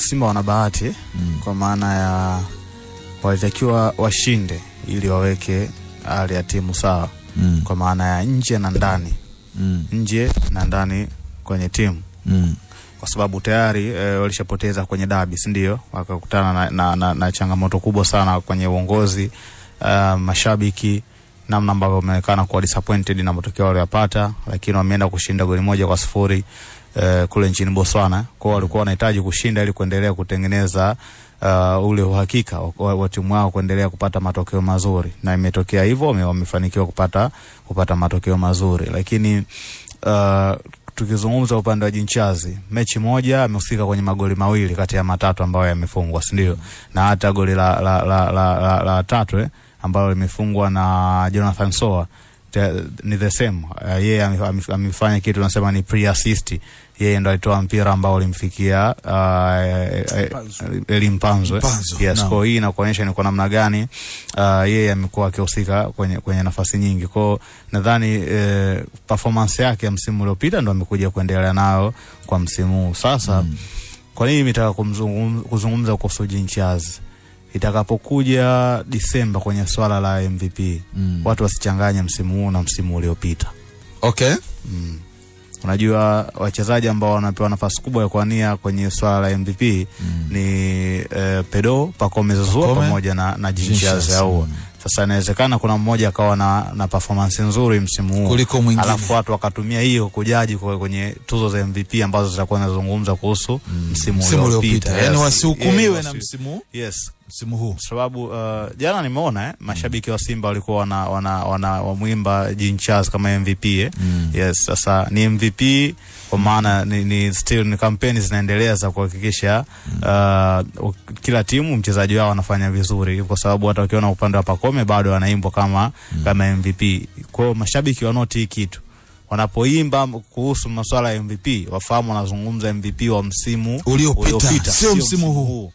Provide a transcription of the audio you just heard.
Simba wana bahati kwa maana ya walitakiwa washinde ili waweke hali ya timu sawa kwa maana ya nje na ndani. Nje na ndani kwenye timu. Kwa sababu tayari walishapoteza kwenye derby, si ndio? Wakakutana na changamoto kubwa sana kwenye uongozi, mashabiki namna ambavyo wameonekana kuwa disappointed na matokeo waliyopata, lakini wameenda kushinda goli 1-0 kule nchini Botswana. Kwa walikuwa wanahitaji kushinda ili kuendelea kutengeneza ule uhakika wa timu yao kuendelea kupata matokeo mazuri, na imetokea hivyo, wamefanikiwa kupata matokeo mazuri. Lakini tukizungumza upande wa Jinchazi, mechi moja amehusika kwenye magoli 2 kati ya 3 ambayo yamefungwa, si ndio? Na hata goli la 3 ambalo limefungwa na Jonathan Soa ni the same. Yeye amefanya kitu tunasema ni pre-assist. Yeye ndo alitoa mpira ambao ulimfikia Elimpanzwe. Yes, kwa hii inakuonyesha ni kwa namna gani yeye amekuwa akihusika kwenye nafasi nyingi. Kwa nadhani performance yake ya msimu uliopita ndo amekuja kuendelea nayo kwa msimu huu. Sasa kwa nini nimetaka kuzungumza kuhusu Jinchazi? Itakapokuja Disemba kwenye swala la MVP, watu wasichanganye msimu huu na msimu uliopita. Okay. Unajua wachezaji ambao wanapewa nafasi kubwa ya kuania kwenye swala la MVP ni Pedro, Pacome Zouzoua pamoja na Jinchazi au. Sasa inawezekana kuna mmoja akawa na performance nzuri msimu huu kuliko mwingine, alafu watu wakatumia hiyo kujaji kwenye tuzo za MVP ambazo zitakuwa zinazungumza kuhusu msimu uliopita. Yaani wasihukumiwe na msimu. Yes, msimu huu. Sababu jana nimeona mashabiki wa Simba walikuwa wanamuimba Jinchazi kama MVP. Yes, sasa ni MVP kwa maana ni still ni kampeni zinaendelea za kuhakikisha kila timu mchezaji wao anafanya vizuri, kwa sababu hata ukiona upande wa Pacome bado anaimbwa kama MVP. Kwa hiyo mashabiki wanoti kitu wanapoimba kuhusu masuala ya MVP wafahamu wanazungumza MVP wa msimu uliopita, sio msimu huu.